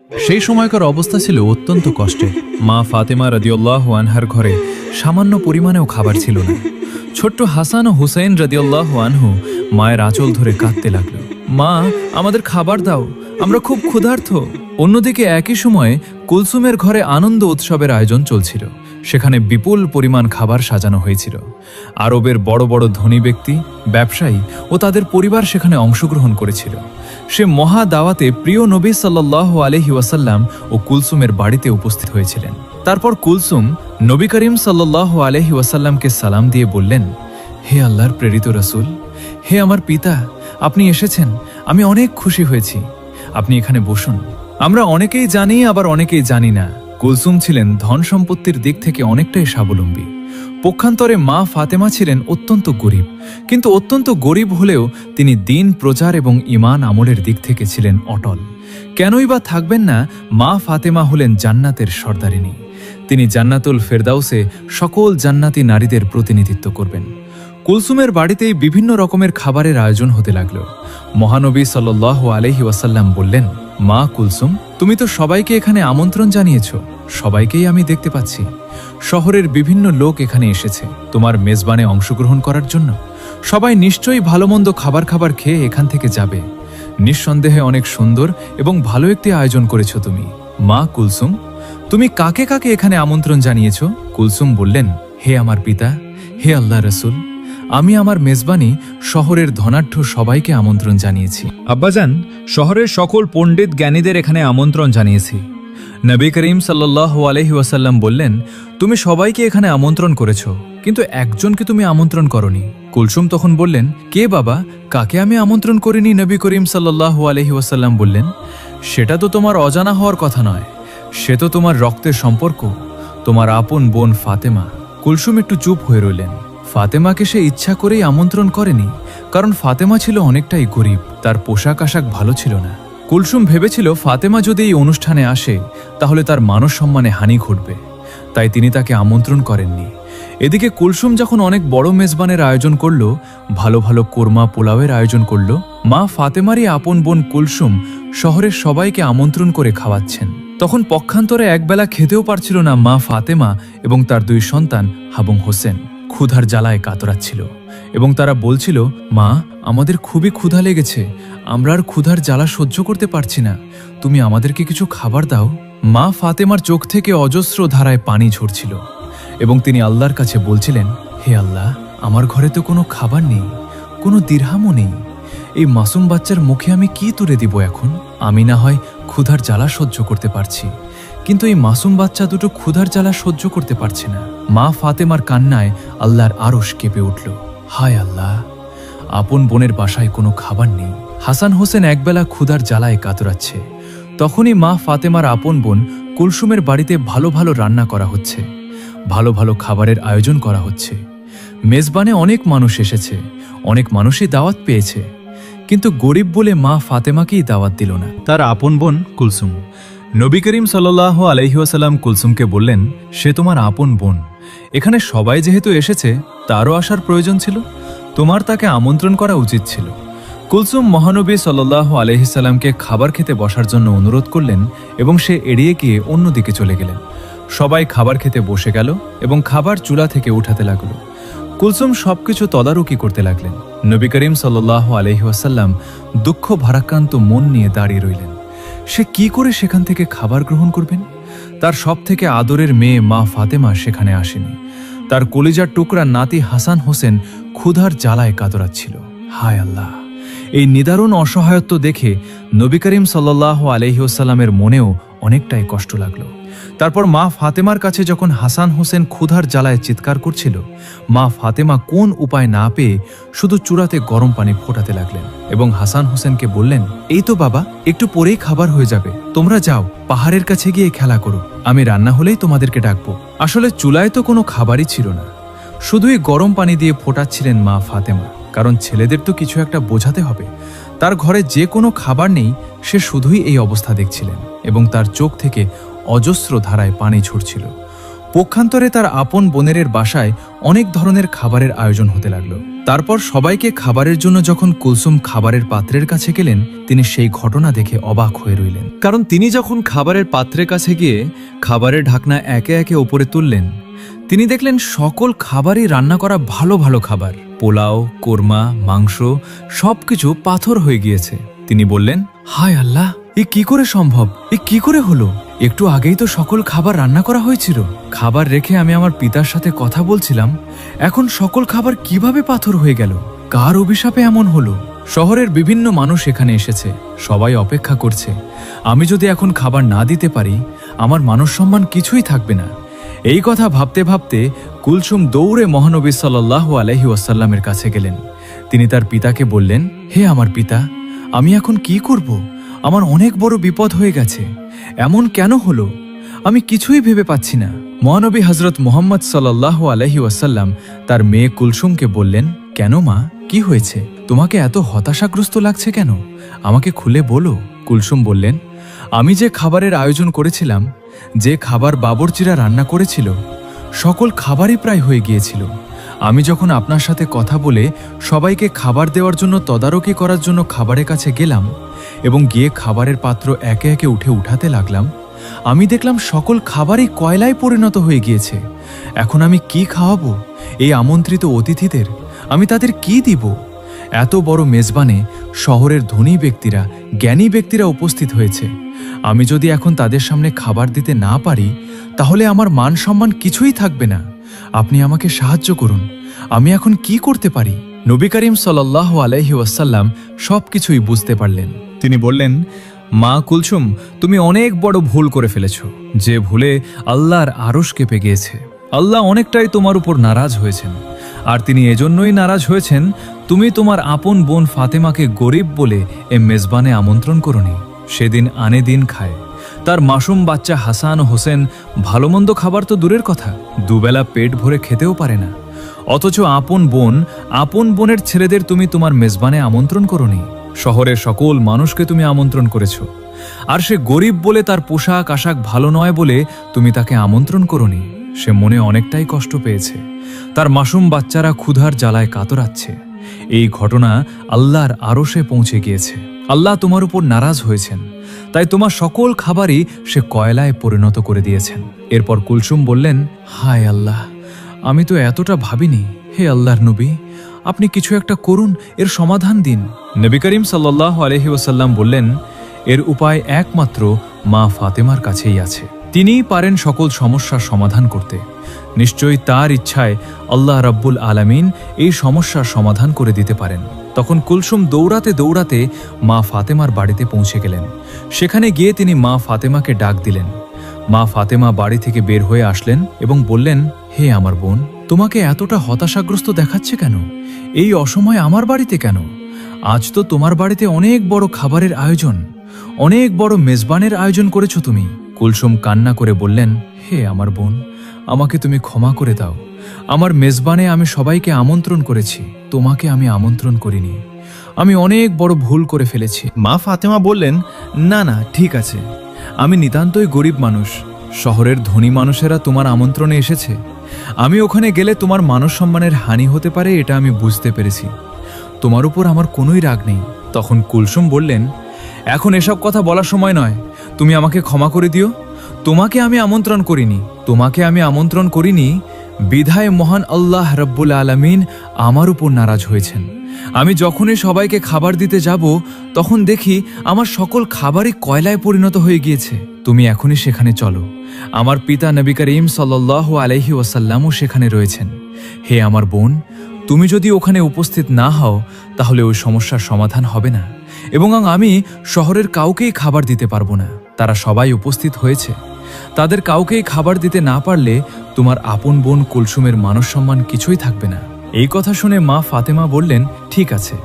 সেই সময়কার অবস্থা ছিল অত্যন্ত কষ্টের। মা ফাতেমা রাদিয়াল্লাহু আনহার ঘরে সামান্য পরিমাণেও খাবার ছিল না। ছোট্ট হাসান ও হুসাইন রাদিয়াল্লাহু আনহু মায়ের আঁচল ধরে কাঁদতে লাগলো, মা আমাদের খাবার দাও, আমরা খুব ক্ষুধার্ত। অন্যদিকে একই সময়ে কুলসুমের ঘরে আনন্দ উৎসবের আয়োজন চলছিল। সেখানে বিপুল পরিমাণ খাবার সাজানো হয়েছিল। আরবের বড় বড় ধনী ব্যক্তি, ব্যবসায়ী ও তাদের পরিবার সেখানে অংশগ্রহণ করেছিল। সে মহা দাওয়াতে প্রিয় নবী সাল্লাল্লাহু আলাইহি ওয়াসাল্লাম ও কুলসুমের বাড়িতে উপস্থিত হয়েছিলেন। তারপর কুলসুম নবী করিম সাল্লাল্লাহু আলাইহি ওয়াসাল্লামকে সালাম দিয়ে বললেন, হে আল্লাহর প্রেরিত রাসূল, হে আমার পিতা, আপনি এসেছেন, আমি অনেক খুশি হয়েছি, আপনি এখানে বসুন। আমরা অনেকেই জানি, আবার অনেকেই জানি না, কুলসুম ছিলেন ধন সম্পত্তির দিক থেকে অনেকটাই স্বাবলম্বী। পক্ষান্তরে মা ফাতেমা ছিলেন অত্যন্ত গরিব, কিন্তু অত্যন্ত গরিব হলেও তিনি দিন প্রচার এবং ঈমান আমলের দিক থেকে ছিলেন অটল। কেনই বা থাকবেন না? মা ফাতেমা হলেন জান্নাতের সর্দারিনী। তিনি জান্নাতুল ফেরদাউসে সকল জান্নাতি নারীদের প্রতিনিধিত্ব করবেন। কুলসুমের বাড়িতেই বিভিন্ন রকমের খাবারের আয়োজন হতে লাগল। মহানবী সাল্লাল্লাহু আলাইহি ওয়াসাল্লাম বললেন, মা কুলসুম, তুমি তো সবাইকে এখানে আমন্ত্রণ জানিয়েছ, সবাইকেই আমি দেখতে পাচ্ছি। শহরের বিভিন্ন লোক এখানে এসেছে তোমার মেজবানে অংশগ্রহণ করার জন্য। সবাই নিশ্চয়ই ভালোমন্দ খাবার খেয়ে এখান থেকে যাবে। নিঃসন্দেহে অনেক সুন্দর এবং ভালো একটি আয়োজন করেছ তুমি। মা কুলসুম, তুমি কাকে কাকে এখানে আমন্ত্রণ জানিয়েছ? কুলসুম বললেন, হে আমার পিতা, হে আল্লাহ রসুল, আমি আমার মেজবানি শহরের ধনাঢ্য সবাইকে আমন্ত্রণ জানিয়েছি। আব্বাজান, শহরের সকল পণ্ডিত জ্ঞানীদের এখানে আমন্ত্রণ জানিয়েছি। নবী করিম সাল্লাল্লাহু আলাইহি ওয়াসাল্লাম বললেন, তুমি সবাইকে এখানে আমন্ত্রণ করেছ, কিন্তু একজনকে তুমি আমন্ত্রণ করনি। কুলসুম তখন বললেন, কে বাবা, কাকে আমি আমন্ত্রণ করিনি? নবী করিম সাল্লাল্লাহু আলাইহি ওয়াসাল্লাম বললেন, সেটা তো তোমার অজানা হওয়ার কথা নয়, সে তো তোমার রক্তের সম্পর্ক, তোমার আপন বোন ফাতেমা। কুলসুম একটু চুপ হয়ে রইলেন। ফাতেমাকে সে ইচ্ছা করেই আমন্ত্রণ করেনি, কারণ ফাতেমা ছিল অনেকটাই গরিব, তার পোশাক আশাক ভালো ছিল না। কুলসুম ভেবেছিল ফাতেমা যদি এই অনুষ্ঠানে আসে তাহলে তার মানস সম্মানে হানি ঘটবে, তাই তিনি তাকে আমন্ত্রণ করেননি। এদিকে কুলসুম যখন অনেক বড় মেজবানের আয়োজন করল, ভালো ভালো কোরমা পোলাওয়ের আয়োজন করল, মা ফাতেমারই আপন বোন কুলসুম শহরের সবাইকে আমন্ত্রণ করে খাওয়াচ্ছেন। তখন পক্ষান্তরে একবেলা খেতেও পারছিল না মা ফাতেমা এবং তার দুই সন্তান হাবুং হোসেন। ক্ষুধার জ্বালায় কাতরাচ্ছিল এবং তারা বলছিল, মা আমাদের খুবই ক্ষুধা লেগেছে, আমরা আর ক্ষুধার জ্বালা সহ্য করতে পারছি না, তুমি আমাদেরকে কিছু খাবার দাও। মা ফাতেমার চোখ থেকে অজস্র ধারায় পানি ঝরছিল এবং তিনি আল্লাহর কাছে বলছিলেন, হে আল্লাহ, আমার ঘরে তো কোনো খাবার নেই, কোনো দিরহামও নেই, এই মাসুম বাচ্চার মুখে আমি কি তুলে দিব এখন? আমি না হয় ক্ষুধার জ্বালা সহ্য করতে পারছি, কিন্তু এই মাসুম বাচ্চা দুটো ক্ষুধার জ্বালা সহ্য করতে পারছে না। মা ফাতেমার কান্নায় আল্লাহর আরশ কেঁপে উঠল। হায় আল্লাহ, আপন বোনের বাসায় কোনো খাবার নেই। হাসান হোসেন একবেলা ক্ষুধার জ্বালায় কাতরাচ্ছে। তখনই মা ফাতেমার আপন বোন কুলসুমের বাড়িতে ভালো ভালো রান্না করা হচ্ছে, ভালো ভালো খাবারের আয়োজন করা হচ্ছে। মেজবানে অনেক মানুষ এসেছে, অনেক মানুষই দাওয়াত পেয়েছে, কিন্তু গরিব বলে মা ফাতেমাকেই দাওয়াত দিল না, তার আপন বোন কুলসুম। নবী করিম সাল্লাল্লাহু আলাইহি ওয়াসাল্লাম কুলসুমকে বললেন, সে তোমার আপন বোন, এখানে সবাই যেহেতু এসেছে তারও আসার প্রয়োজন ছিল, তোমার তাকে আমন্ত্রণ করা উচিত ছিল। কুলসুম মহানবী সাল্লাল্লাহু আলাইহি সাল্লামকে খাবার খেতে বসার জন্য অনুরোধ করলেন এবং সে এড়িয়ে গিয়ে অন্যদিকে চলে গেলেন। সবাই খাবার খেতে বসে গেল এবং খাবার চুলা থেকে উঠাতে লাগলো। কুলসুম সবকিছু তদারকি করতে লাগলেন। নবী করিম সাল্লাল্লাহু আলাইহি ওয়াসাল্লাম দুঃখ ভারাক্রান্ত মন নিয়ে দাঁড়িয়ে রইলেন। সে কি করে সেখান থেকে খাবার গ্রহণ করবেন? তার সব থেকে আদরের মেয়ে মা ফাতেমা সেখানে আসেনি। তার কলিজার টুকরা নাতি হাসান হোসেন ক্ষুধার জ্বালায় কাতরাচ্ছিল। হায় আল্লাহ, এই নিদারুণ অসহায়ত্ব দেখে নবী করিম সাল্লাল্লাহু আলাইহি ওয়াসাল্লামের মনেও অনেকটাই কষ্ট লাগলো। তারপর মা ফাতেমার কাছে যখন হাসান হোসেন ক্ষুধার জ্বালায় চিৎকার করছিল, মা ফাতেমা কোন উপায় না পেয়ে শুধু চূড়াতে গরম পানি ফোটাতে লাগলেন এবং হাসান হোসেনকে বললেন, এই তো বাবা, একটু পরেই খাবার হয়ে যাবে, তোমরা যাও পাহাড়ের কাছে গিয়ে খেলা করো, আমি রান্না হলেই তোমাদেরকে ডাকবো। আসলে চুলায় তো কোনো খাবারই ছিল না, শুধুই গরম পানি দিয়ে ফোটাচ্ছিলেন মা ফাতেমা, কারণ ছেলেদের তো কিছু একটা বোঝাতে হবে। তার ঘরে যে কোনো খাবার নেই, সে শুধুই এই অবস্থা দেখছিলেন এবং তার চোখ থেকে অজস্র ধারায় পানি ঝরছিল। পক্ষান্তরে তার আপন বোনেরের বাসায় অনেক ধরনের খাবারের আয়োজন হতে লাগলো। তারপর সবাইকে খাবারের জন্য যখন কুলসুম খাবারের পাত্রের কাছে গেলেন, তিনি সেই ঘটনা দেখে অবাক হয়ে রইলেন। কারণ তিনি যখন খাবারের পাত্রের কাছে গিয়ে খাবারের ঢাকনা একে একে ওপরে তুললেন, তিনি দেখলেন সকল খাবারই রান্না করা ভালো ভালো খাবার। পোলাও, কোরমা, মাংস সবকিছু পাথর হয়ে গিয়েছে। তিনি বললেন, হায় আল্লাহ, এ কি করে সম্ভব? এ কি করে হলো? একটু আগেই তো সকল খাবার রান্না করা হয়েছিল। খাবার রেখে আমি আমার পিতার সাথে কথা বলছিলাম, এখন সকল খাবার কিভাবে পাথর হয়ে গেল? কার অভিশাপে এমন হলো? শহরের বিভিন্ন মানুষ এখানে এসেছে, সবাই অপেক্ষা করছে। আমি যদি এখন খাবার না দিতে পারি, আমার মানসম্মান কিছুই থাকবে না। এই কথা ভাবতে ভাবতে কুলসুম দৌড়ে মহানবী সাল্লাল্লাহু আলাইহি ওয়াসাল্লামের কাছে গেলেন। তিনি তার পিতাকে বললেন, হে আমার পিতা, আমি এখন কি করব? আমার অনেক বড় বিপদ হয়ে গেছে। এমন কেন হলো? আমি কিছুই ভেবে পাচ্ছি না। মহানবী হযরত মুহাম্মদ সাল্লাল্লাহু আলাইহি ওয়াসাল্লাম তার মেয়ে কুলসুমকে বললেন, কেন মা, কি হয়েছে? তোমাকে এত হতাশাগ্রস্ত লাগছে কেন? আমাকে খুলে বলো। কুলসুম বললেন, আমি যে খাবারের আয়োজন করেছিলাম, যে খাবার বাবরচিরা রান্না করেছিল, সকল খাবারই প্রায় হয়ে গিয়েছিল। আমি যখন আপনার সাথে কথা বলে সবাইকে খাবার দেওয়ার জন্য তদারকি করার জন্য খাবারের কাছে গেলাম এবং গিয়ে খাবারের পাত্র একে একে উঠাতে লাগলাম, আমি দেখলাম সকল খাবারই কয়লায় পরিণত হয়ে গিয়েছে। এখন আমি কি খাওয়াবো এই আমন্ত্রিত অতিথিদের? আমি তাদের কি দিব? এত বড় মেজবানে শহরের ধনী ব্যক্তিরা, জ্ঞানী ব্যক্তিরা উপস্থিত হয়েছে। আমি যদি এখন তাদের সামনে খাবার দিতে না পারি, তাহলে আমার মান সম্মান কিছুই থাকবে না। আপনি আমাকে সাহায্য করুন। আমি এখন কি করতে পারি? নবী করিম সাল্লাল্লাহু আলাইহি ওয়াসাল্লাম সবকিছুই বুঝতে পারলেন। তিনি বললেন, মা কুলসুম, তুমি অনেক বড় ভুল করে ফেলেছ, যে ভুলে আল্লাহর আরশ কেঁপে গিয়েছে। আল্লাহ অনেকটাই তোমার উপর নারাজ হয়েছেন, আর তিনি এজন্যই নারাজ হয়েছেন তুমি তোমার আপন বোন ফাতেমাকে গরিব বলে এ মেজবানে আমন্ত্রণ করনি। সেদিন আনে দিন খায়। তার মাসুম বাচ্চা হাসান ও হোসেন ভালোমন্দ খাবার তো দূরের কথা, দুবেলা পেট ভরে খেতেও পারে না। অথচ আপন বোনের ছেলেদের তুমি তোমার মেজবানে আমন্ত্রণ করনি। শহরের সকল মানুষকে তুমি আমন্ত্রণ করেছ, আর সে গরিব বলে, তার পোশাক আশাক ভালো নয় বলে তুমি তাকে আমন্ত্রণ করনি। সে মনে অনেকটাই কষ্ট পেয়েছে। তার মাসুম বাচ্চারা ক্ষুধার জ্বালায় কাতরাচ্ছে। এই ঘটনা আল্লাহর আরশে পৌঁছে গিয়েছে। আল্লাহ তোমার উপর নারাজ হয়েছেন, তাই তোমার সকল খাবারই সে কয়লায় পরিণত করে দিয়েছেন। এরপর কুলসুম বললেন, হায় আল্লাহ, আমি তো এতটা ভাবিনি। হে আল্লাহর নবী, আপনি কিছু একটা করুন, এর সমাধান দিন। নবী করিম সাল্লাল্লাহু আলাইহি ওয়াসাল্লাম বললেন, এর উপায় একমাত্র মা ফাতেমার কাছেই আছে। তিনিই পারেন সকল সমস্যার সমাধান করতে। নিশ্চয়ই তার ইচ্ছায় আল্লাহ রাব্বুল আলামিন এই সমস্যার সমাধান করে দিতে পারেন। তখন কুলসুম দৌড়াতে দৌড়াতে মা ফাতেমার বাড়িতে পৌঁছে গেলেন। সেখানে গিয়ে তিনি মা ফাতেমাকে ডাক দিলেন। মা ফাতেমা বাড়ি থেকে বের হয়ে আসলেন এবং বললেন, হে আমার বোন, তোমাকে এতটা হতাশাগ্রস্ত দেখাচ্ছে কেন? এই অসময়ে আমার বাড়িতে কেন? আজ তো তোমার বাড়িতে অনেক বড় খাবারের আয়োজন, অনেক বড় মেজবানের আয়োজন করেছো তুমি। কুলসুম কান্না করে বললেন, হে আমার বোন, আমাকে তুমি ক্ষমা করে দাও। আমার মেজবানে আমি সবাইকে আমন্ত্রণ করেছি, তোমাকে আমি আমন্ত্রণ করিনি। আমি অনেক বড় ভুল করে ফেলেছি। মা ফাতেমা বললেন, না না, ঠিক আছে, আমি নিতান্তই গরিব মানুষ। শহরের ধনী মানুষেরা তোমার আমন্ত্রণে এসেছে। আমি ওখানে গেলে তোমার মানসম্মানের হানি হতে পারে, এটা আমি বুঝতে পেরেছি। তোমার উপর আমার কোনোই রাগ নেই। তখন কুলসুম বললেন, এখন এসব কথা বলার সময় নয়, তুমি আমাকে ক্ষমা করে দিও। তোমাকে আমি আমন্ত্রণ করিনি, বিধায় মহান আল্লাহ রাব্বুল আলামিন আমার উপর নারাজ হয়েছেন। আমি যখনই সবাইকে খাবার দিতে যাব, তখন দেখি আমার সকল খাবারই কয়লায় পরিণত হয়ে গিয়েছে। তুমি এখনই সেখানে চলো। আমার পিতা নবী করিম সাল্লাল্লাহু আলাইহি ওয়াসাল্লামও সেখানে রয়েছেন। হে আমার বোন, তুমি যদি ওখানে উপস্থিত না হও, তাহলে ওই সমস্যার সমাধান হবে না, এবং আমি শহরের কাউকেই খাবার দিতে পারবো না। তারা সবাই উপস্থিত হয়েছে। তাদের কাউকেই খাবার দিতে না পারলে তোমার আপন বোন কুলসুমের মানসম্মান কিছুই থাকবে না। এই কথা শুনে মা ফাতেমা বললেন, ঠিক আছে,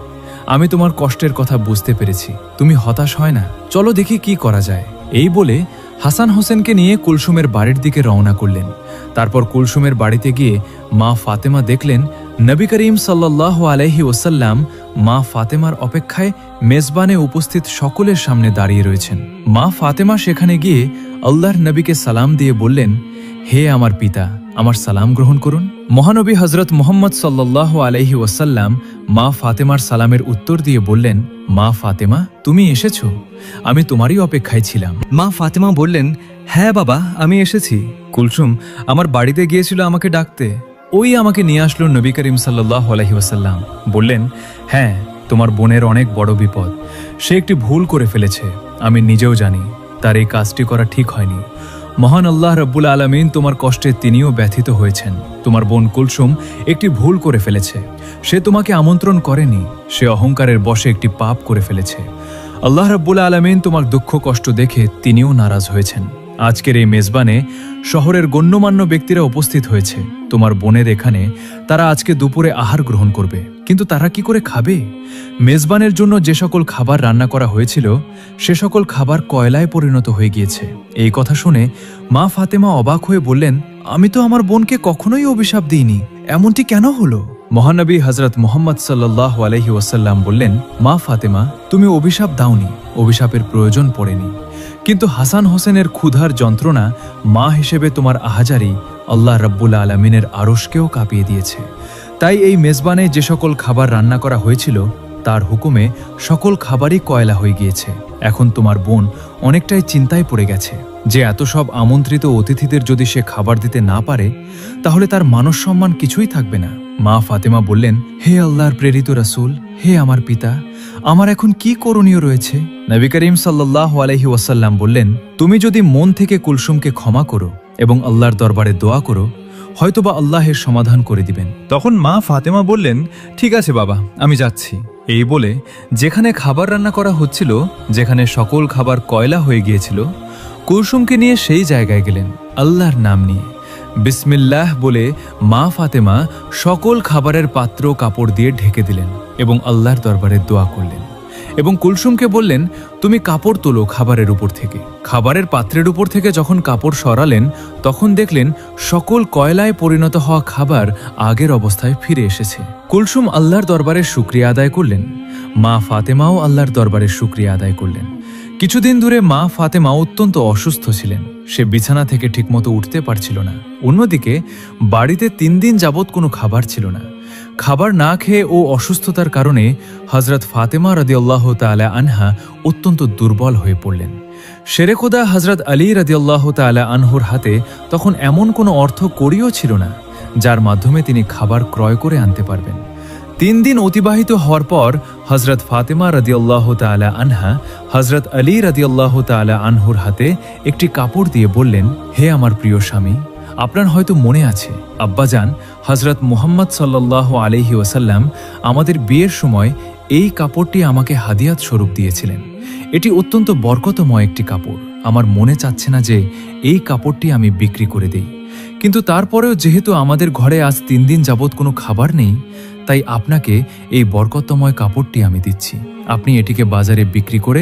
আমি তোমার কষ্টের কথা বুঝতে পেরেছি। তুমি হতাশ হয় না, চলো দেখি কি করা যায়। এই বলে হাসান হোসেনকে নিয়ে কুলসুমের বাড়ির দিকে রওনা করলেন। তারপর কুলসুমের বাড়িতে গিয়ে মা ফাতেমা দেখলেন নবী করিম সাল্লাল্লাহু আলাইহি ওয়াসাল্লাম মা ফাতেমার অপেক্ষায় মেজবানে উপস্থিত সকলের সামনে দাঁড়িয়ে রয়েছেন। মা ফাতেমা সেখানে গিয়ে আল্লাহর নবীকে সালাম দিয়ে বললেন, হে আমার পিতা, আমার সালাম গ্রহণ করুন। মহানবী হজরত মুহাম্মদ সাল্লাল্লাহু আলাইহি ওয়াসাল্লাম মা ফাতেমার সালামের উত্তর দিয়ে বললেন, মা ফাতেমা, তুমি এসেছো, আমি তোমারই অপেক্ষায় ছিলাম। মা ফাতেমা বললেন, হ্যাঁ বাবা, আমি এসেছি। কুলসুম আমার বাড়িতে গিয়েছিল আমাকে ডাকতে। ওই আমাকে নিয়ে আসলো নবী করিম সাল্লাল্লাহু আলাইহি ওয়াসাল্লাম। বললেন, হ্যাঁ, তোমার বোনের অনেক বড় বিপদ, সে একটি ভুল করে ফেলেছে। আমি নিজেও জানি তার এই কাজটি করা ঠিক হয়নি। মহান আল্লাহ রাব্বুল আলামিন তোমার কষ্টে তিনিও ব্যথিত হয়েছেন। তোমার বোন কুলসুম একটি ভুল করে ফেলেছে। সে তোমাকে আমন্ত্রণ করেনি, সে অহংকারের বশে একটি পাপ করে ফেলেছে। আল্লাহ রাব্বুল আলামিন তোমার দুঃখ কষ্ট দেখে তিনিও নারাজ হয়েছেন। আজকের এই মেজবানে শহরের গণ্যমান্য ব্যক্তিরা উপস্থিত হয়েছে তোমার বোনের এখানে। তারা আজকে দুপুরে আহার গ্রহণ করবে, কিন্তু তারা কি করে খাবে? মেজবানের জন্য যে সকল খাবার রান্না করা হয়েছিল সে সকল খাবার কয়লায় পরিণত হয়ে গিয়েছে। এই কথা শুনে মা ফাতেমা অবাক হয়ে বললেন, আমি তো আমার বোনকে কখনোই অভিশাপ দিইনি, এমনটি কেন হলো? মহানবী হজরত মুহাম্মদ সাল্লাল্লাহু আলাইহি ওয়াসাল্লাম বললেন, মা ফাতেমা, তুমি অভিশাপ দাওনি, অভিশাপের প্রয়োজন পড়েনি। কিন্তু হাসান হোসেনের ক্ষুধার যন্ত্রণা মা হিসেবে তোমার আহাজারি আল্লাহ রাব্বুল আলামিনের আরশকেও কাঁপিয়ে দিয়েছে। তাই এই মেজবানে যে সকল খাবার রান্না করা হয়েছিল তার হুকুমে সকল খাবারই কয়লা হয়ে গিয়েছে। এখন তোমার বোন অনেকটাই চিন্তায় পড়ে গেছে যে এত সব আমন্ত্রিত অতিথিদের যদি সে খাবার দিতে না পারে তাহলে তার মানস সম্মান কিছুই থাকবে না। মা ফাতেমা বললেন, হে আল্লাহর প্রেরিত রাসূল, হে আমার পিতা, আমার এখন কি করণীয় রয়েছে? নবী করিম সাল্লাল্লাহু আলাইহি ওয়াসাল্লাম বললেন, তুমি যদি মন থেকে কুলসুমকে ক্ষমা করো এবং আল্লাহর দরবারে দোয়া করো, হয়তোবা আল্লাহের সমাধান করে দিবেন। তখন মা ফাতেমা বললেন, ঠিক আছে বাবা, আমি যাচ্ছি। এই বলে যেখানে খাবার রান্না করা হচ্ছিল, যেখানে সকল খাবার কয়লা হয়ে গিয়েছিল, কুলসুমকে নিয়ে সেই জায়গায় গেলেন আল্লাহর নাম নিয়ে। বিসমিল্লাহ বলে মা ফাতেমা সকল খাবারের পাত্র কাপড় দিয়ে ঢেকে দিলেন এবং আল্লাহর দরবারে দোয়া করলেন এবং কুলসুমকে বললেন, তুমি কাপড় তোলো খাবারের উপর থেকে। খাবারের পাত্রের উপর থেকে যখন কাপড় সরালেন তখন দেখলেন সকল কয়লায় পরিণত হওয়া খাবার আগের অবস্থায় ফিরে এসেছে। কুলসুম আল্লাহর দরবারে শুকরিয়া আদায় করলেন, মা ফাতেমাও আল্লাহর দরবারে শুকরিয়া আদায় করলেন। কিছুদিন ধরে মা ফাতেমা অত্যন্ত অসুস্থ ছিলেন, সে বিছানা থেকে ঠিকমতো উঠতে পারছিল না। অন্যদিকে বাড়িতে 3 দিন যাবৎ কোনো খাবার ছিল না। খাবার না খেয়ে ও অসুস্থতার কারণে হজরত ফাতেমা রাদিয়াল্লাহু তাআলা আনহা অত্যন্ত দুর্বল হয়ে পড়লেন। শেরে খোদা হজরত আলী রাদিয়াল্লাহু তাআলা আনহুর হাতে তখন এমন কোনো অর্থ কড়িও ছিল না যার মাধ্যমে তিনি খাবার ক্রয় করে আনতে পারবেন। 3 দিন অতিবাহিত হওয়ার পর হজরত ফাতেমা রাদিয়াল্লাহু তাআলা আনহা হজরত আলী রাদিয়াল্লাহু তাআলা আনহুর হাতে একটি কাপড় দিয়ে বললেন, হে আমার প্রিয় স্বামী, আপনার হয়তো মনে আছে আব্বাজান হজরত মুহাম্মদ সাল্লাল্লাহু আলাইহি ওয়াসাল্লাম আমাদের বিয়ের সময় এই কাপড়টি আমাকে হাদিয়াত স্বরূপ দিয়েছিলেন। এটি অত্যন্ত বরকতময় একটি কাপড়। আমার মনে চাচ্ছে না যে এই কাপড়টি আমি বিক্রি করে দেই, কিন্তু তারপরেও যেহেতু আমাদের ঘরে আজ 3 দিন যাবৎ কোনো খাবার নেই, তাই আপনাকে এই বরকতময় কাপড়টি আমি দিচ্ছি। আপনি এটিকে বাজারে বিক্রি করে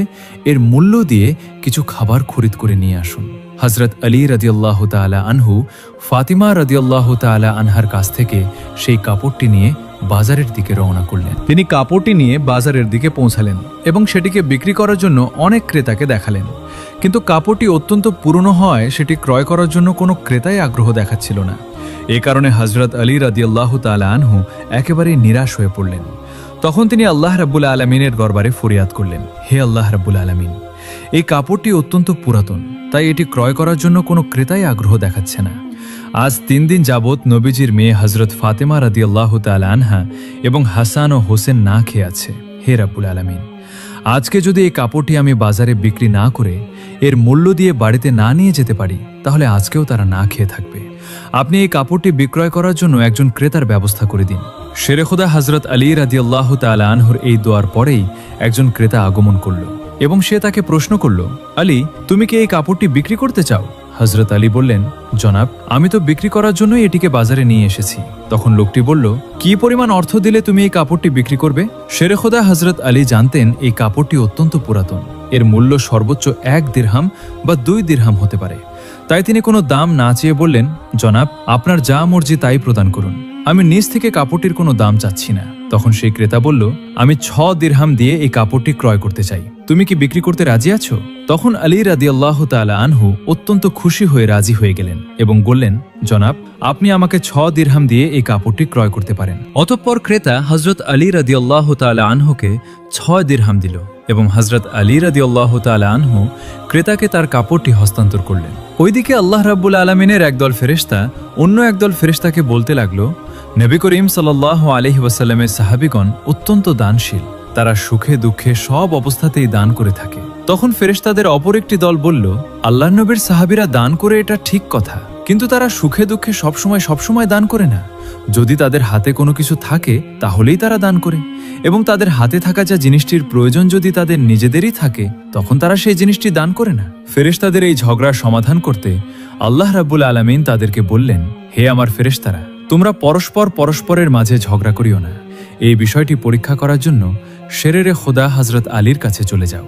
এর মূল্য দিয়ে কিছু খাবার খরিদ করে নিয়ে আসুন। হজরত আলী রাদিয়াল্লাহু তাআলা আনহু ফাতিমা রাদিয়াল্লাহু তাআলা আনহার কাছ থেকে সেই কাপড়টি নিয়ে বাজারের দিকে রওনা করলেন। তিনি কাপড়টি নিয়ে বাজারের দিকে পৌঁছালেন এবং সেটিকে বিক্রি করার জন্য অনেক ক্রেতাকে দেখালেন, কিন্তু কাপড়টি অত্যন্ত পুরনো হয় সেটি ক্রয় করার জন্য কোনো ক্রেতাই আগ্রহ দেখাচ্ছিল না। এই কারণে হজরত আলী রাদিয়াল্লাহু তাআলা আনহু একেবারেই নিরাশ হয়ে পড়লেন। তখন তিনি আল্লাহ রাব্বুল আলামিনের দরবারে ফরিয়াদ করলেন, হে আল্লাহ রাব্বুল আলামিন, এই কাপড়টি অত্যন্ত পুরাতন, তাই এটি ক্রয় করার জন্য কোনো ক্রেতাই আগ্রহ দেখাচ্ছে না। আজ 3 দিন যাবৎ নবীজির মেয়ে হজরত ফাতেমা রাদিয়াল্লাহু তাআলা আনহা এবং হাসান ও হোসেন না খেয়ে আছে। হে রাব্বুল আলামিন, আজকে যদি এই কাপড়টি আমি বাজারে বিক্রি না করে এর মূল্য দিয়ে বাড়িতে না নিয়ে যেতে পারি, তাহলে আজকেও তারা না খেয়ে থাকবে। আপনি এই কাপড়টি বিক্রয় করার জন্য একজন ক্রেতার ব্যবস্থা করে দিন। শেরে খোদা হজরত আলী রাদিয়াল্লাহু তাআলা আনহুর এই দোয়ার পরেই একজন ক্রেতা আগমন করল এবং সে তাকে প্রশ্ন করল, আলী, তুমি কি এই কাপড়টি বিক্রি করতে চাও? হজরত আলী বললেন, জনাব, আমি তো বিক্রি করার জন্যই এটিকে বাজারে নিয়ে এসেছি। তখন লোকটি বলল, কি পরিমাণ অর্থ দিলে তুমি এই কাপড়টি বিক্রি করবে? শেরে খোদা হজরত আলী জানতেন এই কাপড়টি অত্যন্ত পুরাতন, এর মূল্য সর্বোচ্চ 1 দিরহাম বা 2 দিরহাম হতে পারে। তাই তিনি কোনো দাম না চেয়ে বললেন, জনাব, আপনার যা মর্জি তাই প্রদান করুন, আমি নিজ থেকে কাপড়টির কোনো দাম চাচ্ছি না। তখন সেই ক্রেতা বলল, আমি 6 দিরহাম দিয়ে এই কাপড়টি ক্রয় করতে চাই। তুমি কি বিক্রি করতে রাজি আছো? তখন আলী রাদিয়াল্লাহু তাআলা আনহু অত্যন্ত খুশি হয়ে রাজি হয়ে গেলেন এবং বললেন, জনাব, আপনি আমাকে 6 দিরহাম দিয়ে এই কাপড়টি ক্রয় করতে পারেন। অতঃপর ক্রেতা হযরত আলী রাদিয়াল্লাহু তাআলা আনহুকে 6 দিরহাম দিল এবং হযরত আলী রাদিয়াল্লাহু তাআলা আনহু ক্রেতাকে তার কাপড়টি হস্তান্তর করলেন। ওইদিকে আল্লাহ রাব্বুল আলামিনের একদল ফেরেশতা অন্য একদল ফেরেশতাকে বলতে লাগলো, নবী করিম সাল্লাল্লাহু আলাইহি ওয়াসাল্লামের সাহাবীগণ অত্যন্ত দানশীল, তারা সুখে দুঃখে সব অবস্থাতেই দান করে থাকে। তখন ফেরেশতাদের অপর একটি দল বলল, আল্লাহর নবীর সাহাবীরা দান করে এটা ঠিক কথা, কিন্তু তারা সুখে দুঃখে সবসময় দান করে না। যদি তাদের হাতে কোনো কিছু থাকে তাহলেই তারা দান করে, এবং তাদের হাতে থাকা যা জিনিসটির প্রয়োজন যদি তাদের নিজেদেরই থাকে তখন তারা সেই জিনিসটি দান করে না। ফেরেশতাদের এই ঝগড়ার সমাধান করতে আল্লাহ রাব্বুল আলামিন তাদেরকে বললেন, হে আমার ফেরেশতারা, তোমরা পরস্পরের মাঝে ঝগড়া করিও না। এই বিষয়টি পরীক্ষা করার জন্য শেরেরে খোদা হযরত আলীর কাছে চলে যাও।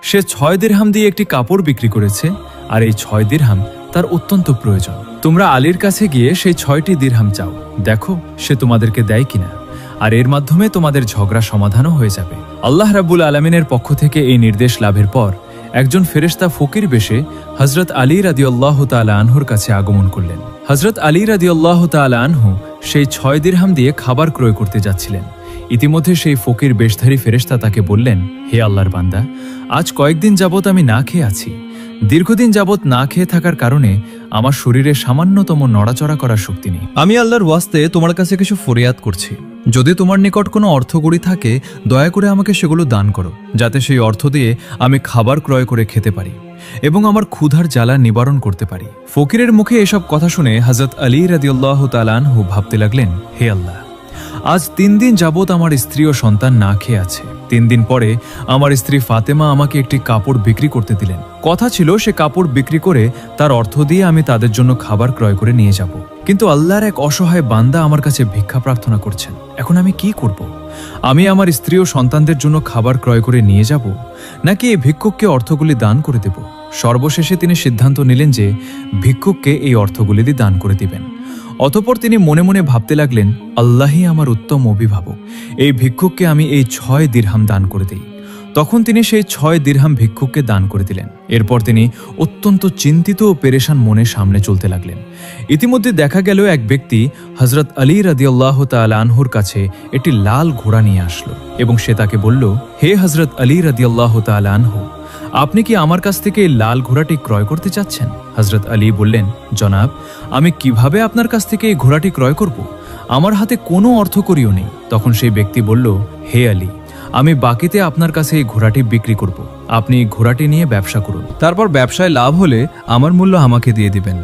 সে 6 দিরহাম দিয়ে একটি কাপড় বিক্রি করেছে, আর এই 6 দিরহাম তার অত্যন্ত প্রয়োজন। তোমরা আলীর কাছে গিয়ে সেই 6টি দিরহাম চাও, দেখো সে তোমাদেরকে দেয় কিনা, আর এর মাধ্যমে তোমাদের ঝগড়া সমাধানও হয়ে যাবে। আল্লাহ রাব্বুল আলামিনের পক্ষ থেকে এই নির্দেশ লাভের পর একজন ফেরেশতা ফকির বেশে হযরত আলী রাদিয়াল্লাহু তাআলা আনহুর কাছে আগমন করলেন। হযরত আলী রাদিয়াল্লাহু তাআলা আনহু সেই 6 দিরহাম দিয়ে খাবার ক্রয় করতে যাচ্ছিলেন। ইতিমধ্যে সেই ফকির বেশধারী ফেরেশতা তাকে বললেন, হে আল্লাহর বান্দা, আজ কয়েকদিন যাবৎ আমি না খেয়ে আছি। দীর্ঘদিন যাবৎ না খেয়ে থাকার কারণে আমার শরীরে সামান্যতম নড়াচড়া করার শক্তি নেই। আমি আল্লাহর ওয়াস্তে তোমার কাছে কিছু ফরিয়াদ করছি। যদি তোমার নিকট কোনো অর্থকড়ি থাকে দয়া করে আমাকে সেগুলো দান করো, যাতে সেই অর্থ দিয়ে আমি খাবার ক্রয় করে খেতে পারি এবং আমার ক্ষুধার জ্বালা নিবারণ করতে পারি। ফকিরের মুখে এসব কথা শুনে হযরত আলী রাদিয়াল্লাহু তাআলা আনহু ভাবতে লাগলেন, হে আল্লাহ, আজ 3 দিন যাবৎ আমার স্ত্রী ও সন্তান না খেয়ে আছে। 3 দিন পরে আমার স্ত্রী ফাতেমা আমাকে একটি কাপড় বিক্রি করতে দিলেন। কথা ছিল সে কাপড় বিক্রি করে তার অর্থ দিয়ে আমি তাদের জন্য খাবার ক্রয় করে নিয়ে যাব, কিন্তু আল্লাহর এক অসহায় বান্দা আমার কাছে ভিক্ষা প্রার্থনা করছেন। এখন আমি কি করব? আমি আমার স্ত্রী ও সন্তানদের জন্য খাবার ক্রয় করে নিয়ে যাব, নাকি এই ভিক্ষুককে অর্থগুলি দান করে দেব? সর্বশেষে তিনি সিদ্ধান্ত নিলেন যে ভিক্ষুককে এই অর্থগুলি দিয়ে দান করে দিবেন। অতঃপর তিনি মনে মনে ভাবতে লাগলেন, আল্লাহই আমার উত্তম অভিভাবক, এই ভিক্ষুককে আমি এই 6 দিরহাম দান করে দিই। তখন তিনি সেই 6 দিরহাম ভিক্ষুককে দান করে দিলেন। এরপর তিনি অত্যন্ত চিন্তিত ও পেরেশান মনে সামনে চলতে লাগলেন। ইতিমধ্যে দেখা গেল এক ব্যক্তি হযরত আলী রাদিয়াল্লাহু তাআলা আনহুর কাছে একটি লাল ঘোড়া নিয়ে আসলো এবং সে তাকে বলল, হে হযরত আলী রাদিয়াল্লাহু তাআলা আনহু, আপনি কি আমার কাছ থেকে এই লাল ঘোড়াটি ক্রয় করতে চাচ্ছেন? হযরত আলী বললেন, জনাব, আমি কিভাবে আপনার কাছ থেকে এই ঘোড়াটি ক্রয় করব? আমার হাতে কোনো অর্থকড়িও নেই। তখন সেই ব্যক্তি বলল, হে আলী, আমি বাকিতে আপনার কাছে এই ঘোড়াটি বিক্রি করব। আপনি এই ঘোড়াটি নিয়ে ব্যবসা করুন, তারপর ব্যবসায় লাভ হলে আমার মূল্য আমাকে দিয়ে দিবেন।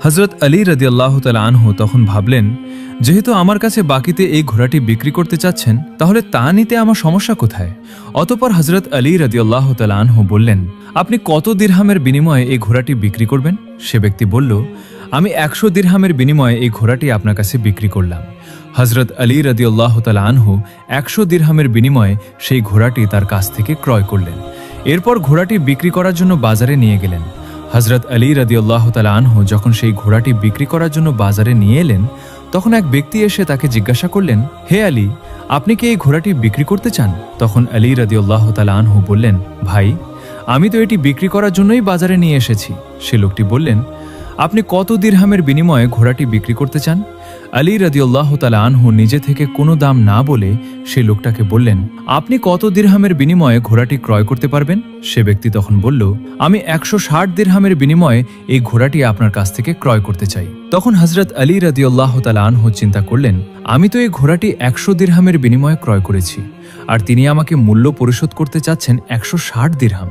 হযরত আলী রাদিয়াল্লাহু তাআলা আনহু তখন ভাবলেন, যেহেতু আমার কাছে বাকিতে এই ঘোড়াটি বিক্রি করতে চাচ্ছেন, তাহলে তা নিতে আমার সমস্যা কোথায়? অতঃপর হযরত আলী রাদিয়াল্লাহু তাআলা আনহু বললেন, আপনি কত দিরহামের বিনিময়ে এই ঘোড়াটি বিক্রি করবেন? সে ব্যক্তি বলল, আমি 100 দিরহামের বিনিময়ে এই ঘোড়াটি আপনার কাছে বিক্রি করলাম। হযরত আলী রাদিয়াল্লাহু তাআলা আনহু 100 দিরহামের বিনিময়ে সেই ঘোড়াটি তার কাছ থেকে ক্রয় করলেন। এরপর ঘোড়াটি বিক্রি করার জন্য বাজারে নিয়ে গেলেন। হযরত আলী রাদিয়াল্লাহু তাআলা আনহু যখন সেই ঘোড়াটি বিক্রি করার জন্য বাজারে নিয়ে এলেন, তখন এক ব্যক্তি এসে তাকে জিজ্ঞাসা করলেন, হে আলী, আপনি কি এই ঘোড়াটি বিক্রি করতে চান? তখন আলী রাদিয়াল্লাহু তাআলা আনহু বললেন, ভাই, আমি তো এটি বিক্রি করার জন্যই বাজারে নিয়ে এসেছি। সে লোকটি বললেন, আপনি কত দিরহামের বিনিময়ে ঘোড়াটি বিক্রি করতে চান? আলী রাদিয়াল্লাহু তাআলা আনহু নিজে থেকে কোনো দাম না বলে সে লোকটাকে বললেন, আপনি কত দিরহামের বিনিময়ে ঘোড়াটি ক্রয় করতে পারবেন? সে ব্যক্তি তখন বলল, আমি 160 দিরহামের বিনিময়ে এই ঘোড়াটি আপনার কাছ থেকে ক্রয় করতে চাই। তখন হযরত আলী রাদিয়াল্লাহু তাআলা আনহু চিন্তা করলেন, আমি তো এই ঘোড়াটি 100 দিরহামের বিনিময়ে ক্রয় করেছি, আর তিনি আমাকে মূল্য পরিশোধ করতে চাচ্ছেন 160 দিরহাম।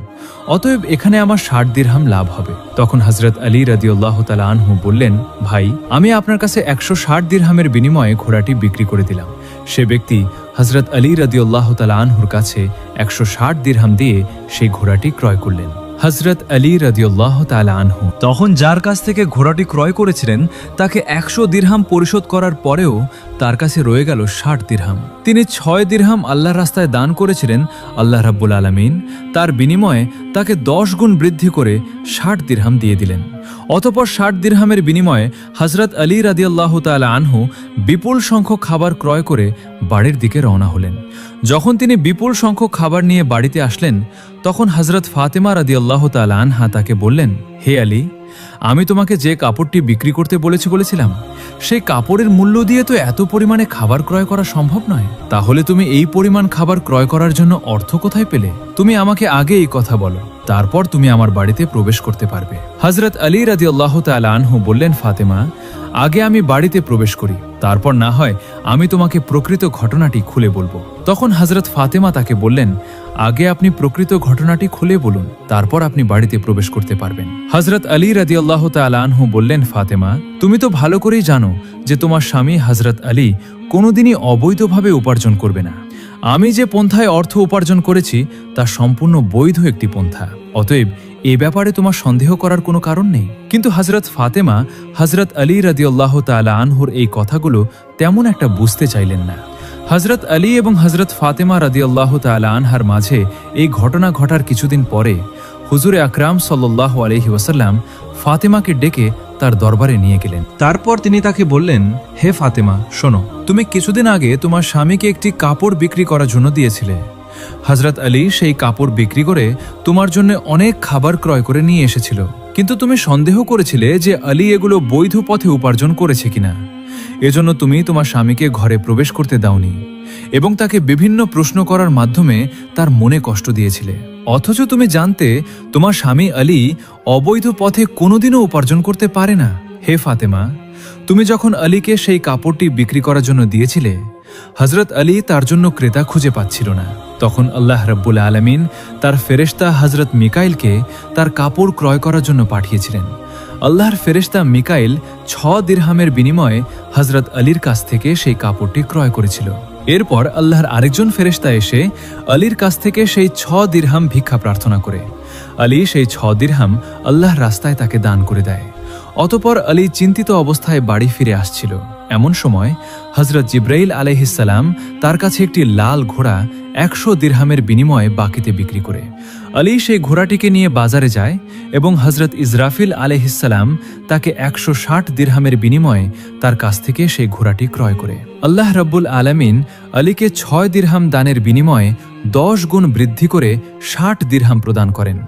অতএব এখানে আমার 60 দিরহাম লাভ হবে। তখন হযরত আলী রাদিয়াল্লাহু তাআলা আনহু বললেন, ভাই, আমি আপনার কাছে 160 দিরহামের বিনিময়ে ঘোড়াটি বিক্রি করে দিলাম। সে ব্যক্তি হযরত আলী রাদিয়াল্লাহু তাআলা আনহুর কাছে 160 দিরহাম দিয়ে সেই ঘোড়াটি ক্রয় করলেন। হযরত আলী রাদিয়াল্লাহু তাআলা আনহু তখন যার কাছ থেকে ঘোড়াটি ক্রয় করেছিলেন তাকে 100 দিরহাম পরিশোধ করার পরেও তার কাছে রয়ে গেল 60 দিরহাম। তিনি 6 দিরহাম আল্লাহর রাস্তায় দান করেছিলেন। আল্লাহ রাব্বুল আলামিন তার বিনিময়ে তাকে 10 গুণ বৃদ্ধি করে 60 দিরহাম দিয়ে দিলেন। অতঃপর 60 দিরহামের বিনিময়ে হযরত আলী রাদিয়াল্লাহু তাআলা আনহু বিপুল সংখ্যক খাবার ক্রয় করে বাড়ির দিকে রওনা হলেন। যখন তিনি বিপুল সংখ্যক খাবার নিয়ে বাড়িতে আসলেন, তখন হযরত ফাতেমা রাদিয়াল্লাহু তাআলা আনহা তাকে বললেন, হে আলী, আমি তোমাকে যে কাপড়টি বিক্রি করতে বলেছিলাম সেই কাপড়ের মূল্য দিয়ে তো এত পরিমাণে খাবার ক্রয় করা সম্ভব নয়। তাহলে তুমি এই পরিমাণ খাবার ক্রয় করার জন্য অর্থ কোথায় পেলে? তুমি আমাকে আগে এই কথা বলো, তারপর তুমি আমার বাড়িতে প্রবেশ করতে পারবে। হযরত আলী রাদিয়াল্লাহু তাআলা আনহু বললেন, ফাতেমা, আগে আমি বাড়িতে প্রবেশ করি, তারপর না হয় আমি তোমাকে প্রকৃত ঘটনাটি খুলে বলবো। তখন হযরত ফাতেমা তাকে বললেন, আগে আপনি প্রকৃত ঘটনাটি খুলে বলুন, তারপর আপনি বাড়িতে প্রবেশ করতে পারবেন। হযরত আলী রাদিয়াল্লাহু তাআলা আনহু বললেন, ফাতেমা, তুমি তো ভালো করেই জানো যে তোমার স্বামী হযরত আলী কোনোদিনই অবৈধভাবে উপার্জন করবে না। আমি যে পন্থায় অর্থ উপার্জন করেছি তা সম্পূর্ণ বৈধ একটি পন্থা, অতএব এ ব্যাপারে তোমার সন্দেহ করার কোনো কারণ নেই। কিন্তু হযরত ফাতেমা হযরত আলী রাদিয়াল্লাহু তাআলা আনহুর এই কথাগুলো তেমন একটা বুঝতে চাইলেন না। হযরত আলী এবং হযরত ফাতেমা রাদিয়াল্লাহু তাআলা আনহার মাঝে এই ঘটনা ঘটার কিছুদিন পরে হুজুরে আকরাম সাল্লাল্লাহু আলাইহি ওয়াসাল্লাম ফাতেমাকে ডেকে তার দরবারে নিয়ে গেলেন। তারপর তিনি তাকে বললেন, হে ফাতেমা, শোনো, তুমি কিছুদিন আগে তোমার স্বামীকে একটি কাপড় বিক্রি করার জন্য দিয়েছিলে। হযরত আলী সেই কাপড় বিক্রি করে তোমার জন্য অনেক খাবার ক্রয় করে নিয়ে এসেছিল, কিন্তু তুমি সন্দেহ করেছিলে যে আলী এগুলো বৈধ পথে উপার্জন করেছে কিনা। এজন্য তুমি তোমার স্বামীকে ঘরে প্রবেশ করতে দাওনি এবং তাকে বিভিন্ন প্রশ্ন করার মাধ্যমে তার মনে কষ্ট দিয়েছিলে। অথচ তুমি জানতে তোমার স্বামী আলী অবৈধ পথে কোনোদিনও উপার্জন করতে পারে না। হে ফাতেমা, তুমি যখন আলীকে সেই কাপড়টি বিক্রি করার জন্য দিয়েছিলে, হযরত আলী তার জন্য ক্রেতা খুঁজে পাচ্ছিল না। তখন আল্লাহ রাব্বুল আলামিন তার ফেরেশতা হযরত মিকাইলকে তার কাপড় ক্রয় করার জন্য পাঠিয়েছিলেন। আল্লাহর ফেরেশতা মিকাইল 6 দিরহামের বিনিময়ে হযরত আলীর কাছ থেকে সেই কাপড়টি ক্রয় করেছিল। এরপর আল্লাহর আরেকজন ফেরেশতা এসে আলীর কাছ থেকে সেই 6 দিরহাম ভিক্ষা প্রার্থনা করে। আলী সেই 6 দিরহাম আল্লাহর রাস্তায় তাকে দান করে দেয়। অতঃপর আলী চিন্তিত অবস্থায় বাড়ি ফিরে আসছিল। এমন সময় হযরত জিব্রাইল আলাইহিস সালাম তার কাছে একটি লাল ঘোড়া 100 দিরহামের বিনিময়ে বাকিতে বিক্রি করে। আলী সেই ঘোড়াটিকে নিয়ে বাজারে যায় এবং হযরত ইসরাফিল আলাইহিস সালাম তাকে 160 দিরহামের বিনিময়ে তার কাছ থেকে সেই ঘোড়াটি ক্রয় করে। আল্লাহ রাব্বুল আলামিন আলীকে 6 দিরহাম দানের বিনিময়ে 10 গুণ বৃদ্ধি করে 60 দিরহাম প্রদান করেন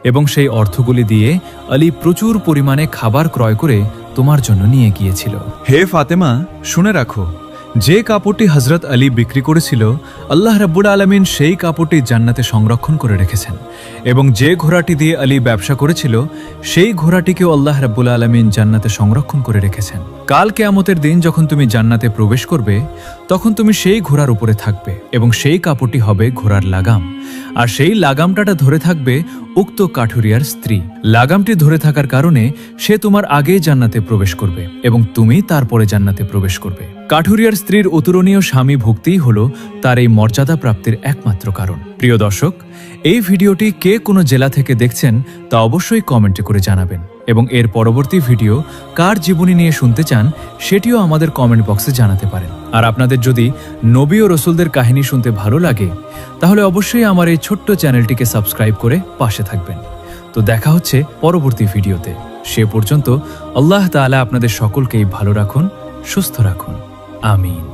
এবং সেই অর্থগুলি দিয়ে আলী প্রচুর পরিমাণে খাবার ক্রয় করে তোমার জন্য নিয়ে গিয়েছিল। হে ফাতেমা, শুনে রাখো, যে কাপড়টি হযরত আলী বিক্রি করেছিল, আল্লাহ রাব্বুল আলামিন সেই কাপড়টি জান্নাতে সংরক্ষণ করে রেখেছেন এবং যে ঘোড়াটি দিয়ে আলী ব্যবসা করেছিল, সেই ঘোড়াটিকেও আল্লাহ রাব্বুল আলামিন জান্নাতে সংরক্ষণ করে রেখেছেন। কাল কিয়ামতের দিন যখন তুমি জান্নাতে প্রবেশ করবে, তখন তুমি সেই ঘোড়ার উপরে থাকবে এবং সেই কাপড়টি হবে ঘোড়ার লাগাম, আর সেই লাগামটা ধরে থাকবে উক্ত কাঠুরিয়ার স্ত্রী। লাগামটি ধরে থাকার কারণে সে তোমার আগেই জান্নাতে প্রবেশ করবে এবং তুমি তারপরে জান্নাতে প্রবেশ করবে। কাঠুরিয়ার স্ত্রীর অতুলনীয় স্বামী ভক্তিই হলো তার এই মর্যাদা প্রাপ্তির একমাত্র কারণ। প্রিয় দর্শক, এই ভিডিওটি কে কোনো জেলা থেকে দেখছেন তা অবশ্যই কমেন্টে করে জানাবেন এবং এর পরবর্তী ভিডিও কার জীবনী নিয়ে শুনতে চান সেটিও আমাদের কমেন্ট বক্সে জানাতে পারেন। আর আপনাদের যদি নবী ও রসুলদের কাহিনী শুনতে ভালো লাগে, তাহলে অবশ্যই আমার এই ছোট্ট চ্যানেলটিকে সাবস্ক্রাইব করে পাশে থাকবেন। তো দেখা হচ্ছে পরবর্তী ভিডিওতে। সে পর্যন্ত আল্লাহ তাআলা আপনাদের সকলকেই ভালো রাখুন, সুস্থ রাখুন। আমিন।